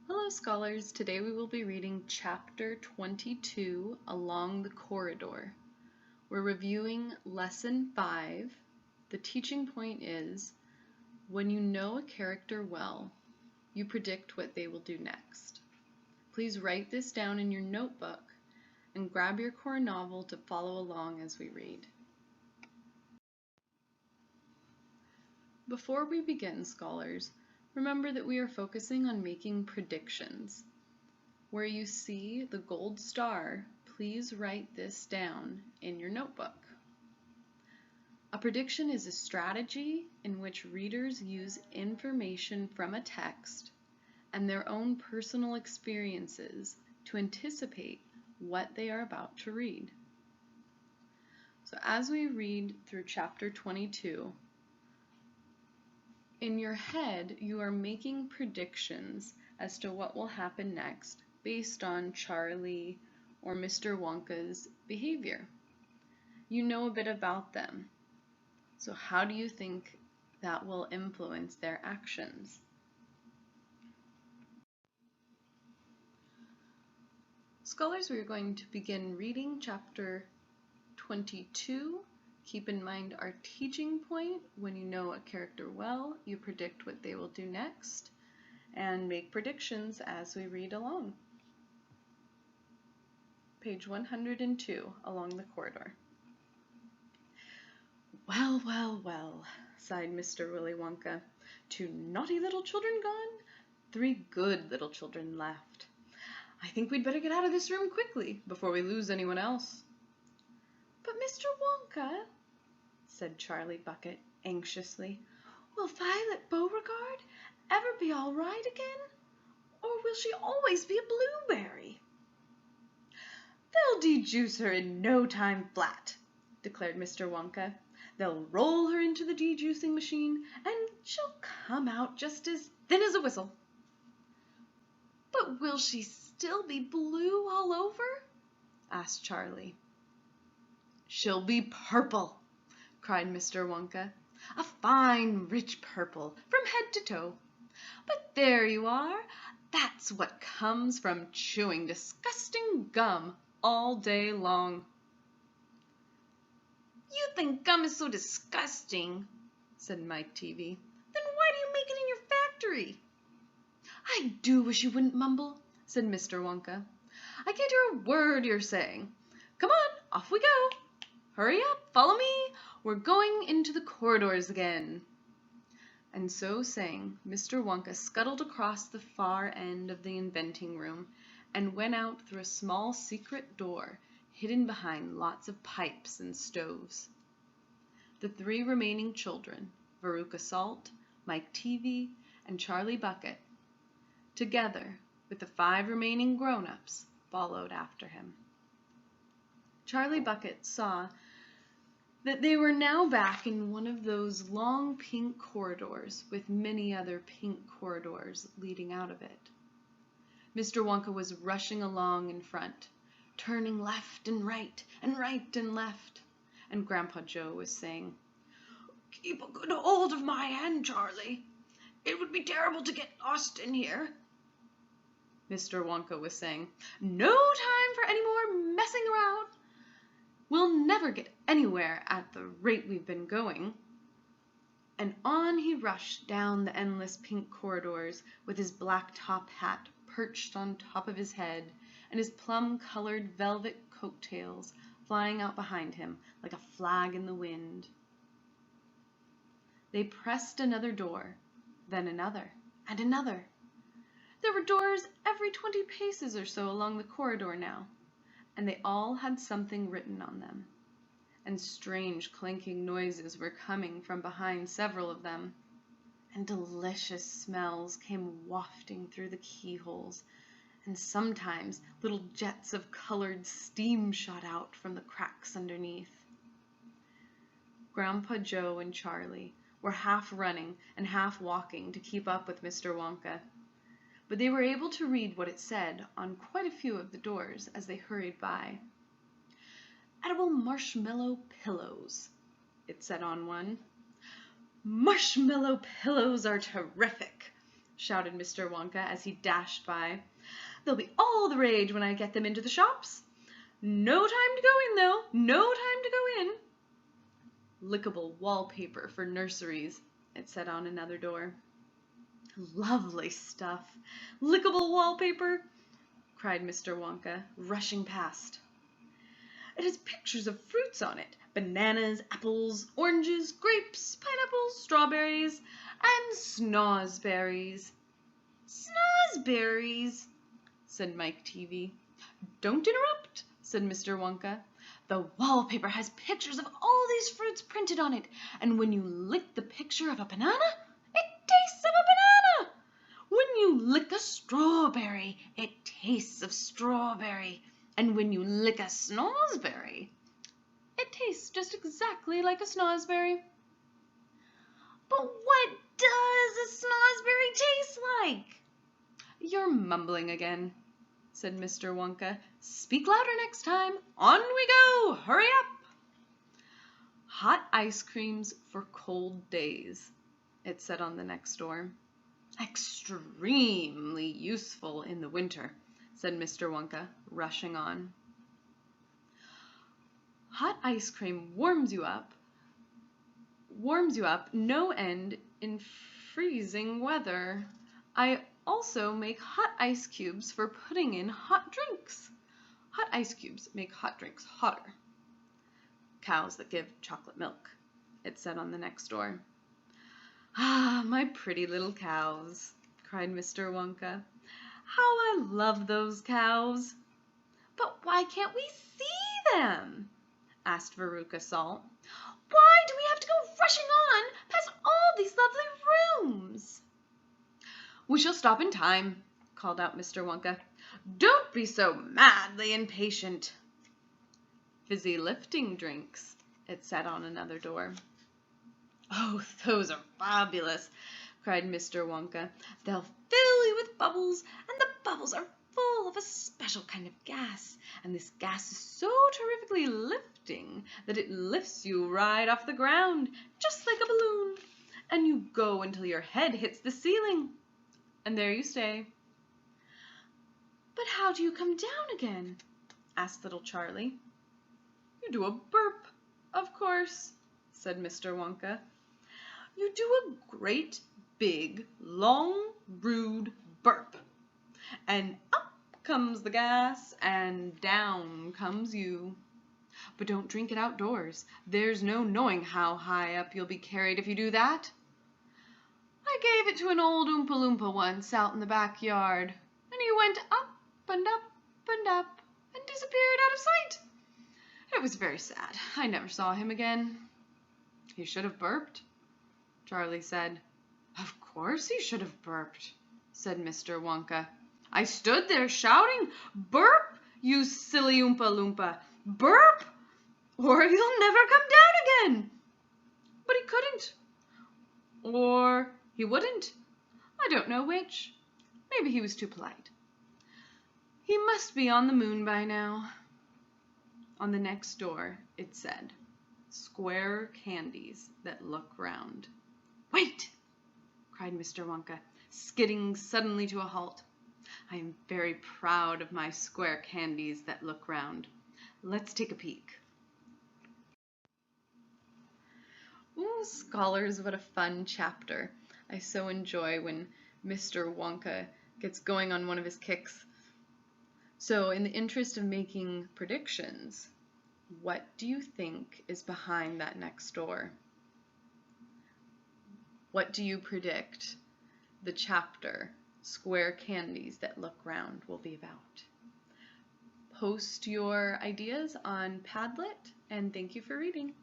Hello scholars, today we will be reading chapter 22, Along the Corridor. We're reviewing lesson 5. The teaching point is, when you know a character well, you predict what they will do next. Please write this down in your notebook and grab your core novel to follow along as we read. Before we begin, scholars, remember that we are focusing on making predictions. Where you see the gold star, please write this down in your notebook. A prediction is a strategy in which readers use information from a text and their own personal experiences to anticipate what they are about to read. So as we read through chapter 22, in your head, you are making predictions as to what will happen next based on Charlie or Mr. Wonka's behavior. You know a bit about them. So how do you think that will influence their actions? Scholars, we are going to begin reading chapter 22. Keep in mind our teaching point. When you know a character well, you predict what they will do next and make predictions as we read along. Page 102, Along the Corridor. Well, well, well, sighed Mr. Willy Wonka. 2 naughty little children gone, 3 good little children left. I think we'd better get out of this room quickly before we lose anyone else. But Mr. Wonka, said Charlie Bucket anxiously, will Violet Beauregard ever be all right again? Or will she always be a blueberry? They'll dejuice her in no time flat, declared Mr. Wonka. They'll roll her into the dejuicing machine, and she'll come out just as thin as a whistle. But will she still be blue all over? Asked Charlie. She'll be purple, cried Mr. Wonka. A fine, rich purple from head to toe. But there you are. That's what comes from chewing disgusting gum all day long. You think gum is so disgusting, said Mike TV. Then why do you make it in your factory? I do wish you wouldn't mumble, said Mr. Wonka. I can't hear a word you're saying. Come on, off we go. Hurry up, follow me. We're going into the corridors again. And so saying, Mr. Wonka scuttled across the far end of the inventing room and went out through a small secret door hidden behind lots of pipes and stoves. The 3 remaining children, Veruca Salt, Mike TV, and Charlie Bucket, together with the 5 remaining grown-ups, followed after him. Charlie Bucket saw that they were now back in one of those long pink corridors with many other pink corridors leading out of it. Mr. Wonka was rushing along in front, turning left and right and left, and Grandpa Joe was saying, Keep a good hold of my hand, Charlie. It would be terrible to get lost in here. Mr. Wonka was saying, No time for any more messing around. We'll never get anywhere at the rate we've been going. And on he rushed down the endless pink corridors with his black top hat perched on top of his head and his plum-colored velvet coattails flying out behind him like a flag in the wind. They pressed another door, then another, and another. There were doors every 20 paces or so along the corridor now, and they all had something written on them, and strange clanking noises were coming from behind several of them, and delicious smells came wafting through the keyholes, and sometimes little jets of colored steam shot out from the cracks underneath. Grandpa Joe and Charlie were half running and half walking to keep up with Mr. Wonka, but they were able to read what it said on quite a few of the doors as they hurried by. Edible marshmallow pillows, it said on one. Marshmallow pillows are terrific, shouted Mr. Wonka as he dashed by. "They'll be all the rage when I get them into the shops. No time to go in, though. No time to go in." "Lickable wallpaper for nurseries," it said on another door. "Lovely stuff. Lickable wallpaper," cried Mr. Wonka, rushing past. "It has pictures of fruits on it. Bananas, apples, oranges, grapes, pineapples, strawberries, and snozberries." "Snozberries," said Mike TV. "Don't interrupt," said Mr. Wonka. "The wallpaper has pictures of all these fruits printed on it, and when you lick the picture of a banana, it tastes of a banana. When you lick a strawberry, it tastes of strawberry. And when you lick a snozberry, it tastes just exactly like a snozberry." "But what does a snozberry taste like?" "You're mumbling again," said Mr. Wonka. "Speak louder next time. On we go! Hurry up!" "Hot ice creams for cold days," it said on the next door. "Extremely useful in the winter," said Mr. Wonka, rushing on. "Hot ice cream warms you up no end in freezing weather. I also make hot ice cubes for putting in hot drinks. Hot ice cubes make hot drinks hotter. Cows that give chocolate milk," it said on the next door. "Ah, my pretty little cows," cried Mr. Wonka. "How I love those cows." "But why can't we see them?" asked Veruca Salt. "Why do we have to go rushing on past all these lovely rooms?" "We shall stop in time," called out Mr. Wonka. "Don't be so madly impatient." "Fizzy lifting drinks," it said on another door. "Oh, those are fabulous," cried Mr. Wonka. "They'll fill you with bubbles, and the bubbles are full of a special kind of gas, and this gas is so terrifically lifting that it lifts you right off the ground, just like a balloon, and you go until your head hits the ceiling, and there you stay." "But how do you come down again?" asked little Charlie. "You do a burp, of course," said Mr. Wonka. "You do a great, big, long, rude burp, and up comes the gas, and down comes you. But don't drink it outdoors. There's no knowing how high up you'll be carried if you do that. I gave it to an old Oompa Loompa once out in the backyard, and he went up and up and up and disappeared out of sight. It was very sad. I never saw him again." "He should have burped," Charlie said. "Of course he should have burped," said Mr. Wonka. "I stood there shouting, 'Burp, you silly Oompa Loompa! Burp, or you'll never come down again!' But he couldn't. Or he wouldn't. I don't know which. Maybe he was too polite. He must be on the moon by now." On the next door it said, "Square candies that look round." "Wait!" cried Mr. Wonka, skidding suddenly to a halt. "I am very proud of my square candies that look round. Let's take a peek." Ooh, scholars, what a fun chapter. I so enjoy when Mr. Wonka gets going on one of his kicks. So in the interest of making predictions, what do you think is behind that next door? What do you predict the chapter, Square Candies That Look Round, will be about? Post your ideas on Padlet, and thank you for reading.